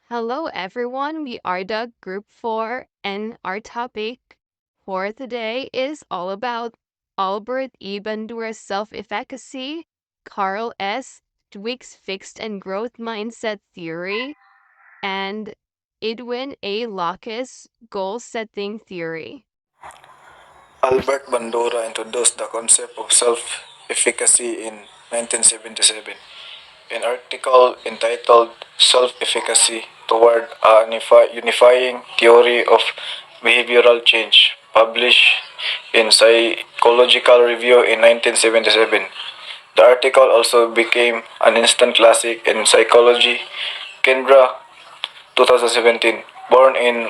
Hello, everyone. We are the Group 4, and our topic for today is all about Albert E. Bandura's self-efficacy, Carl S. Dweck's fixed and growth mindset theory, and Edwin A. Locke's goal-setting theory. Albert Bandura introduced the concept of self-efficacy in 1977. An article entitled Self-Efficacy Toward a Unifying Theory of Behavioral Change, published in Psychological Review in 1977. The article also became an instant classic in psychology. Kendra, 2017, born in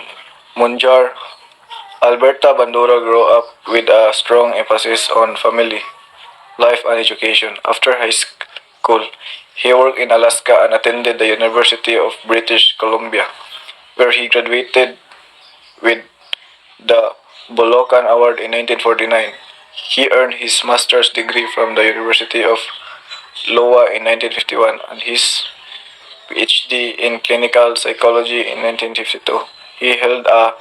Munjar, Alberta, Bandura grew up with a strong emphasis on family, life, and education. After high school, he worked in Alaska and attended the University of British Columbia, where he graduated with the Bolokan Award in 1949. He earned his master's degree from the University of Iowa in 1951 and his PhD in clinical psychology in 1952. He held a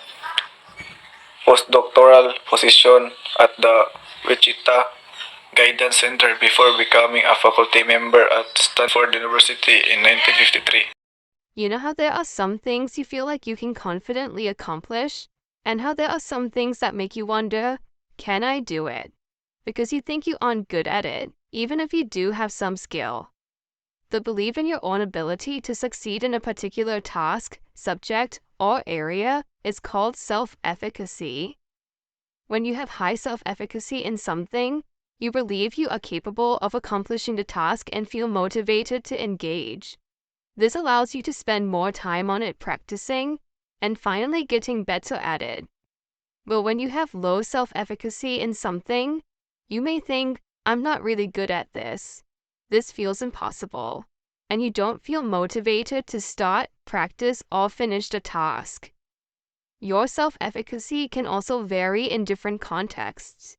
postdoctoral position at the Wichita Guidance Center before becoming a faculty member at Stanford University in 1953. You know how there are some things you feel like you can confidently accomplish, and how there are some things that make you wonder, can I do it? Because you think you aren't good at it, even if you do have some skill. The belief in your own ability to succeed in a particular task, subject, or area is called self-efficacy. When you have high self-efficacy in something, you believe you are capable of accomplishing the task and feel motivated to engage. This allows you to spend more time on it practicing and finally getting better at it. But when you have low self-efficacy in something, you may think, I'm not really good at this. This feels impossible. And you don't feel motivated to start, practice, or finish the task. Your self-efficacy can also vary in different contexts.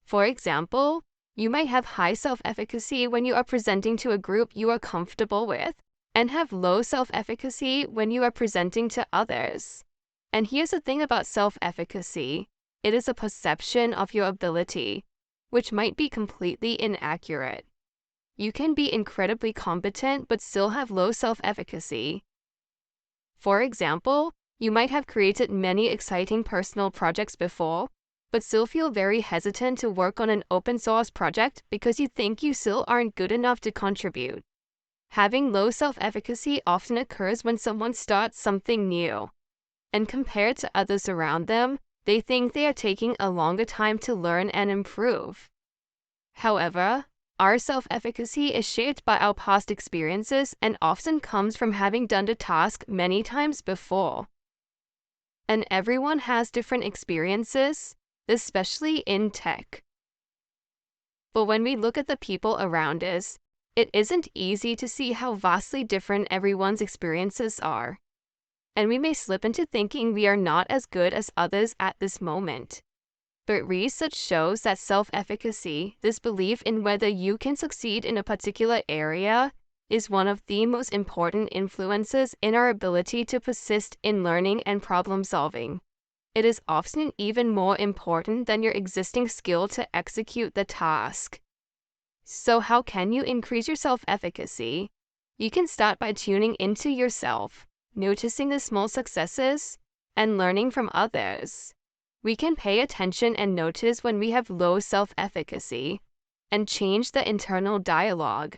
For example, you might have high self-efficacy when you are presenting to a group you are comfortable with, and have low self-efficacy when you are presenting to others. And here's the thing about self-efficacy. It is a perception of your ability, which might be completely inaccurate. You can be incredibly competent but still have low self-efficacy. For example, you might have created many exciting personal projects before, but still feel very hesitant to work on an open source project because you think you still aren't good enough to contribute. Having low self-efficacy often occurs when someone starts something new, and compared to others around them, they think they are taking a longer time to learn and improve. However, our self-efficacy is shaped by our past experiences and often comes from having done the task many times before. And everyone has different experiences, especially in tech. But when we look at the people around us, it isn't easy to see how vastly different everyone's experiences are. And we may slip into thinking we are not as good as others at this moment. But research shows that self-efficacy, this belief in whether you can succeed in a particular area, is one of the most important influences in our ability to persist in learning and problem solving. It is often even more important than your existing skill to execute the task. So how can you increase your self-efficacy? You can start by tuning into yourself, noticing the small successes, and learning from others. We can pay attention and notice when we have low self-efficacy, and change the internal dialogue.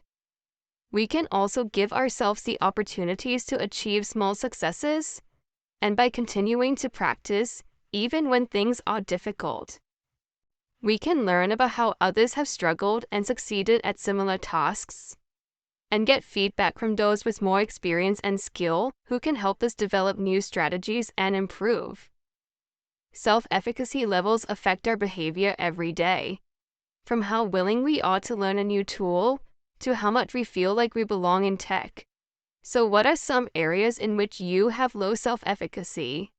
We can also give ourselves the opportunities to achieve small successes, and by continuing to practice, even when things are difficult. We can learn about how others have struggled and succeeded at similar tasks, and get feedback from those with more experience and skill who can help us develop new strategies and improve. Self-efficacy levels affect our behavior every day, from how willing we are to learn a new tool to how much we feel like we belong in tech. So what are some areas in which you have low self-efficacy?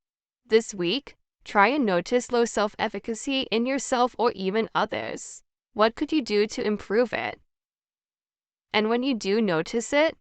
This week, try and notice low self-efficacy in yourself or even others. What could you do to improve it? And when you do notice it,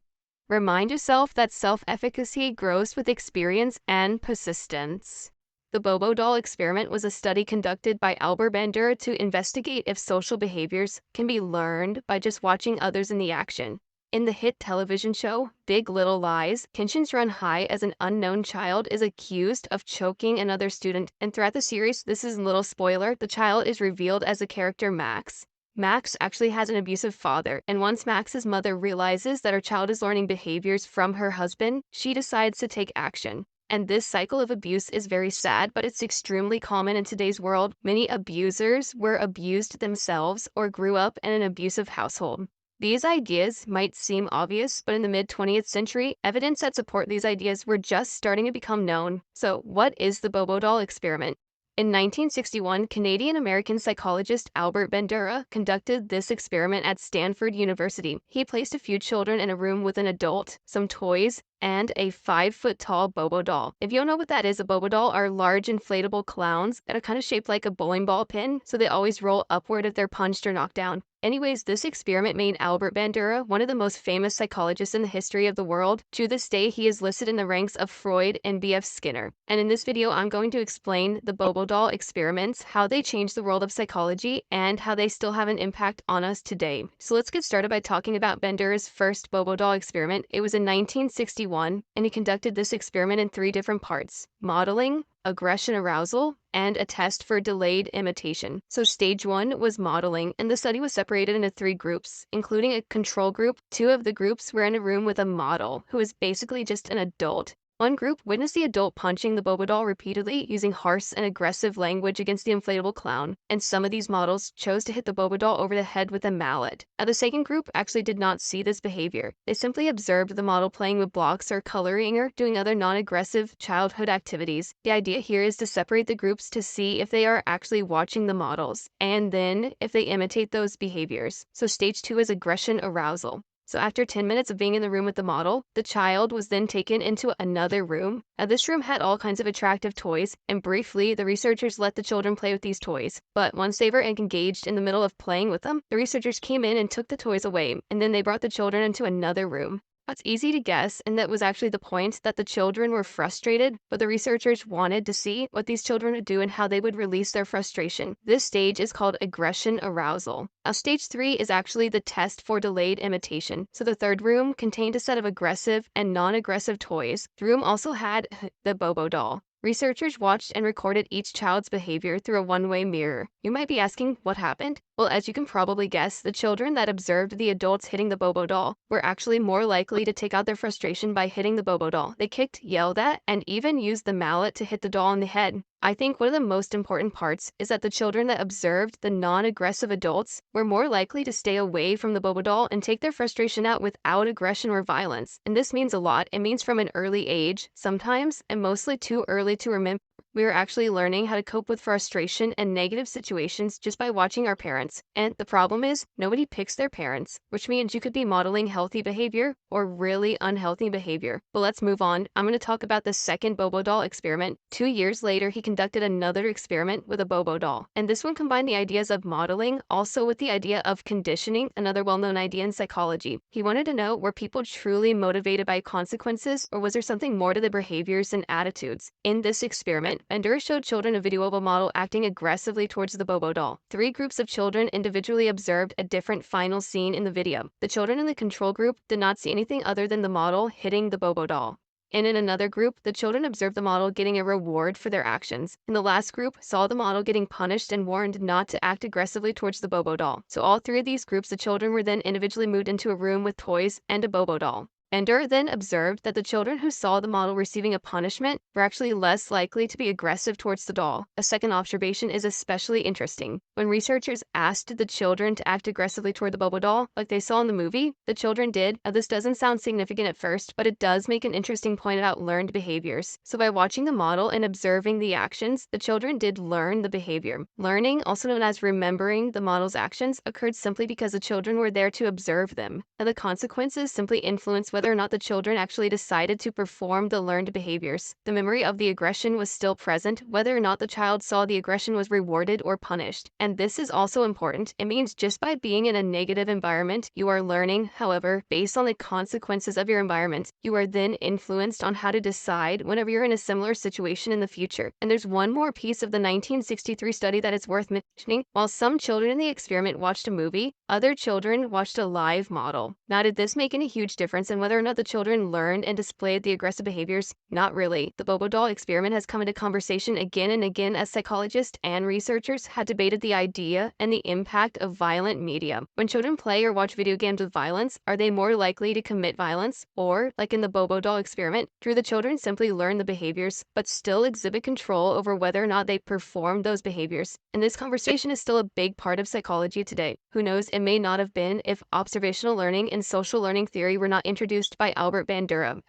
Remind yourself that self-efficacy grows with experience and persistence. The Bobo doll experiment was a study conducted by Albert Bandura to investigate if social behaviors can be learned by just watching others in the action. In the hit television show Big Little Lies, tensions run high as an unknown child is accused of choking another student, and throughout the series, this is a little spoiler, the child is revealed as the character Max. Max actually has an abusive father, and once Max's mother realizes that her child is learning behaviors from her husband, she decides to take action. And this cycle of abuse is very sad, but it's extremely common in today's world. Many abusers were abused themselves or grew up in an abusive household. These ideas might seem obvious, but in the mid-20th century, evidence that support these ideas were just starting to become known. So, what is the Bobo doll experiment? In 1961, Canadian-American psychologist Albert Bandura conducted this experiment at Stanford University. He placed a few children in a room with an adult, some toys, and a 5-foot-tall Bobo doll. If you don't know what that is, a Bobo doll are large inflatable clowns that are kind of shaped like a bowling ball pin, so they always roll upward if they're punched or knocked down. Anyways, this experiment made Albert Bandura one of the most famous psychologists in the history of the world. To this day, he is listed in the ranks of Freud and B.F. Skinner. And in this video, I'm going to explain the Bobo doll experiments, how they changed the world of psychology, and how they still have an impact on us today. So let's get started by talking about Bandura's first Bobo doll experiment. It was in 1961, and he conducted this experiment in 3 different parts: modeling, aggression arousal, and a test for delayed imitation. So stage 1 was modeling, and the study was separated into 3 groups, including a control group. 2 of the groups were in a room with a model, who is basically just an adult. One group witnessed the adult punching the Bobo doll repeatedly using harsh and aggressive language against the inflatable clown, and some of these models chose to hit the Bobo doll over the head with a mallet. Now, the second group actually did not see this behavior. They simply observed the model playing with blocks or coloring or doing other non-aggressive childhood activities. The idea here is to separate the groups to see if they are actually watching the models, and then if they imitate those behaviors. So stage 2 is aggression arousal. So after 10 minutes of being in the room with the model, the child was then taken into another room. Now this room had all kinds of attractive toys, and briefly the researchers let the children play with these toys. But once they were engaged in the middle of playing with them, the researchers came in and took the toys away, and then they brought the children into another room. It's easy to guess, and that was actually the point, that the children were frustrated, but the researchers wanted to see what these children would do and how they would release their frustration. This stage is called aggression arousal. Now, stage 3 is actually the test for delayed imitation. So the third room contained a set of aggressive and non-aggressive toys. The room also had the Bobo doll. Researchers watched and recorded each child's behavior through a one-way mirror. You might be asking, what happened? Well, as you can probably guess, the children that observed the adults hitting the Bobo doll were actually more likely to take out their frustration by hitting the Bobo doll. They kicked, yelled at, and even used the mallet to hit the doll in the head. I think one of the most important parts is that the children that observed the non-aggressive adults were more likely to stay away from the Bobo doll and take their frustration out without aggression or violence. And this means a lot. It means from an early age, sometimes, and mostly too early to remember, we are actually learning how to cope with frustration and negative situations just by watching our parents. And the problem is, nobody picks their parents, which means you could be modeling healthy behavior or really unhealthy behavior. But let's move on. I'm going to talk about the second Bobo doll experiment. 2 years later, he conducted another experiment with a Bobo doll. And this one combined the ideas of modeling also with the idea of conditioning, another well-known idea in psychology. He wanted to know, were people truly motivated by consequences, or was there something more to the behaviors and attitudes? In this experiment, Bandura showed children a video of a model acting aggressively towards the Bobo doll. 3 groups of children individually observed a different final scene in the video. The children in the control group did not see anything other than the model hitting the Bobo doll. And in another group, the children observed the model getting a reward for their actions. And the last group saw the model getting punished and warned not to act aggressively towards the Bobo doll. So all 3 of these groups, the children were then individually moved into a room with toys and a Bobo doll. Bandura then observed that the children who saw the model receiving a punishment were actually less likely to be aggressive towards the doll. A second observation is especially interesting. When researchers asked the children to act aggressively toward the Bobo doll, like they saw in the movie, the children did. Now, this doesn't sound significant at first, but it does make an interesting point about learned behaviors. So by watching the model and observing the actions, the children did learn the behavior. Learning, also known as remembering the model's actions, occurred simply because the children were there to observe them. Now, the consequences simply influence whether whether or not the children actually decided to perform the learned behaviors. The memory of the aggression was still present, whether or not the child saw the aggression was rewarded or punished. And this is also important. It means just by being in a negative environment, you are learning. However, based on the consequences of your environment, you are then influenced on how to decide whenever you're in a similar situation in the future. And there's one more piece of the 1963 study that is worth mentioning. While some children in the experiment watched a movie, other children watched a live model. Now, did this make any huge difference in whether or not the children learned and displayed the aggressive behaviors? Not really. The Bobo doll experiment has come into conversation again and again as psychologists and researchers had debated the idea and the impact of violent media. When children play or watch video games with violence, are they more likely to commit violence? Or, like in the Bobo doll experiment, do the children simply learn the behaviors but still exhibit control over whether or not they perform those behaviors? And this conversation is still a big part of psychology today. Who knows, it may not have been if observational learning and social learning theory were not introduced by Albert Bandura.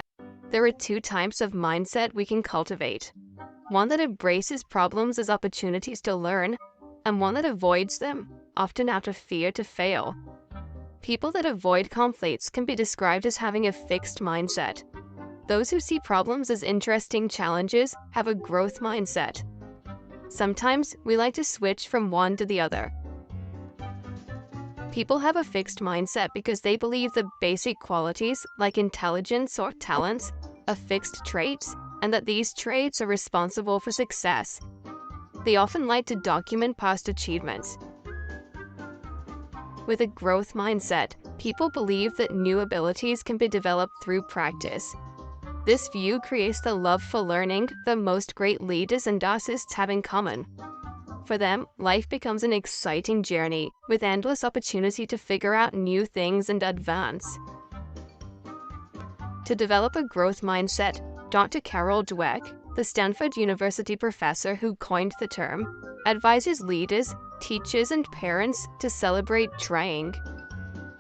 There are two types of mindset we can cultivate. One that embraces problems as opportunities to learn, and one that avoids them, often out of fear to fail. People that avoid conflicts can be described as having a fixed mindset. Those who see problems as interesting challenges have a growth mindset. Sometimes we like to switch from one to the other. People have a fixed mindset because they believe the basic qualities, like intelligence or talents, are fixed traits, and that these traits are responsible for success. They often like to document past achievements. With a growth mindset, people believe that new abilities can be developed through practice. This view creates the love for learning that most great leaders and artists have in common. For them, life becomes an exciting journey with endless opportunity to figure out new things and advance. To develop a growth mindset, Dr. Carol Dweck, the Stanford University professor who coined the term, advises leaders, teachers, and parents to celebrate trying.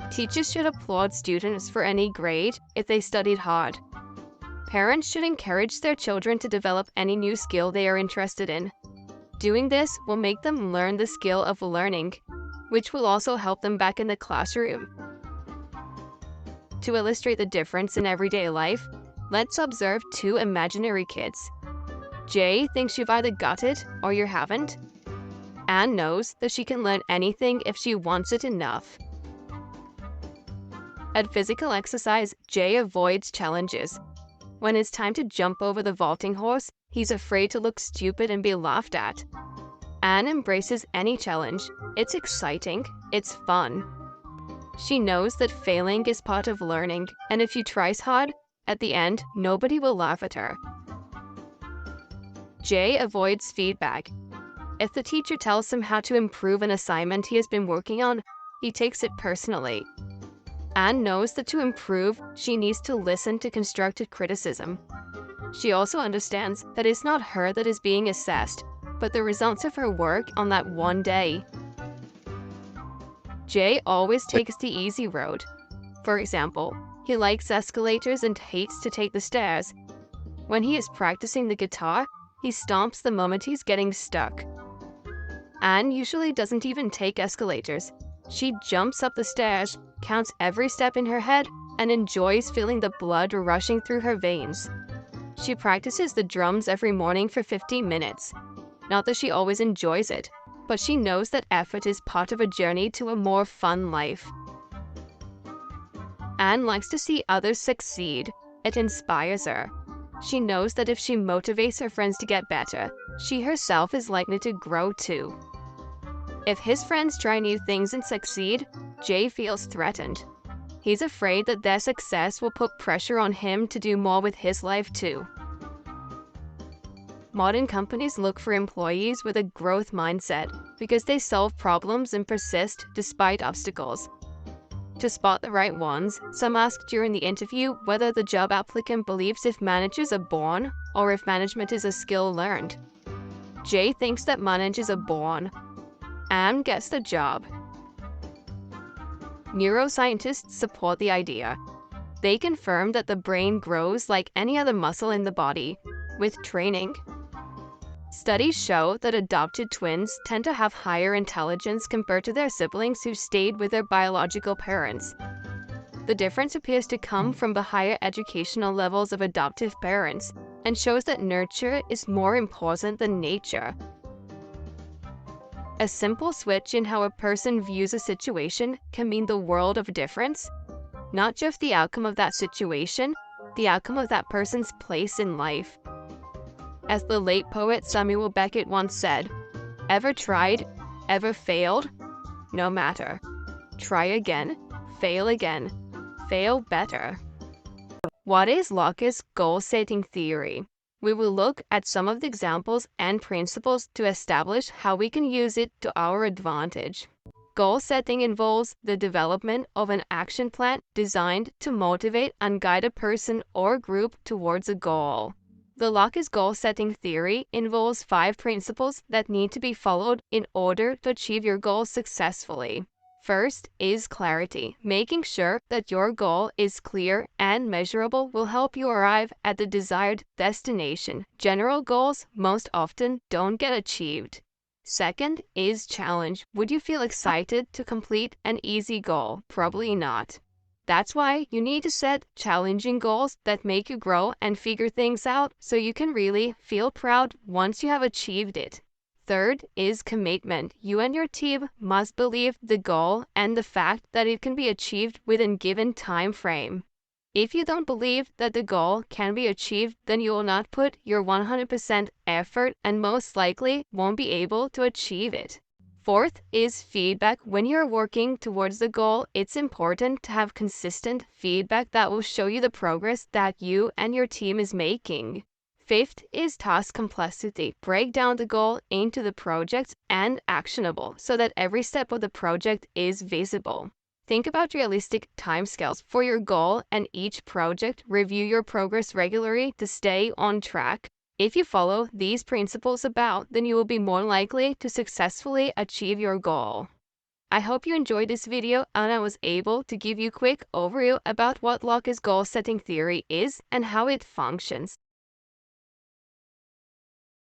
Teachers should applaud students for any grade if they studied hard. Parents should encourage their children to develop any new skill they are interested in. Doing this will make them learn the skill of learning, which will also help them back in the classroom. To illustrate the difference in everyday life, let's observe two imaginary kids. Jay thinks you've either got it or you haven't. Anne knows that she can learn anything if she wants it enough. At physical exercise, Jay avoids challenges. When it's time to jump over the vaulting horse, he's afraid to look stupid and be laughed at. Anne embraces any challenge. It's exciting. It's fun. She knows that failing is part of learning, and if she tries hard, at the end, nobody will laugh at her. Jay avoids feedback. If the teacher tells him how to improve an assignment he has been working on, he takes it personally. Anne knows that to improve, she needs to listen to constructive criticism. She also understands that it's not her that is being assessed, but the results of her work on that one day. Jay always takes the easy road. For example, he likes escalators and hates to take the stairs. When he is practicing the guitar, he stomps the moment he's getting stuck. Anne usually doesn't even take escalators. She jumps up the stairs, counts every step in her head, and enjoys feeling the blood rushing through her veins. She practices the drums every morning for 15 minutes. Not that she always enjoys it, but she knows that effort is part of a journey to a more fun life. Anne likes to see others succeed. It inspires her. She knows that if she motivates her friends to get better, she herself is likely to grow too. If his friends try new things and succeed, Jay feels threatened. He's afraid that their success will put pressure on him to do more with his life too. Modern companies look for employees with a growth mindset because they solve problems and persist despite obstacles. To spot the right ones, some ask during the interview whether the job applicant believes if managers are born or if management is a skill learned. Jay thinks that managers are born. Anne gets the job. Neuroscientists support the idea. They confirm that the brain grows like any other muscle in the body, with training. Studies show that adopted twins tend to have higher intelligence compared to their siblings who stayed with their biological parents. The difference appears to come from the higher educational levels of adoptive parents and shows that nurture is more important than nature. A simple switch in how a person views a situation can mean the world of difference. Not just the outcome of that situation, the outcome of that person's place in life. As the late poet Samuel Beckett once said, "Ever tried? Ever failed? No matter. Try again, fail better." What is Locke's goal-setting theory? We will look at some of the examples and principles to establish how we can use it to our advantage. Goal setting involves the development of an action plan designed to motivate and guide a person or group towards a goal. The Locke's goal-setting theory involves 5 principles that need to be followed in order to achieve your goals successfully. First is clarity. Making sure that your goal is clear and measurable will help you arrive at the desired destination. General goals most often don't get achieved. Second is challenge. Would you feel excited to complete an easy goal? Probably not. That's why you need to set challenging goals that make you grow and figure things out so you can really feel proud once you have achieved it. Third is commitment. You and your team must believe the goal and the fact that it can be achieved within given time frame. If you don't believe that the goal can be achieved, then you will not put your 100% effort and most likely won't be able to achieve it. Fourth is feedback. When you're working towards the goal, it's important to have consistent feedback that will show you the progress that you and your team is making. Fifth is task complexity. Break down the goal into the projects and actionable so that every step of the project is visible. Think about realistic timescales for your goal and each project. Review your progress regularly to stay on track. If you follow these principles then you will be more likely to successfully achieve your goal. I hope you enjoyed this video and I was able to give you a quick overview about what Locke's goal-setting theory is and how it functions.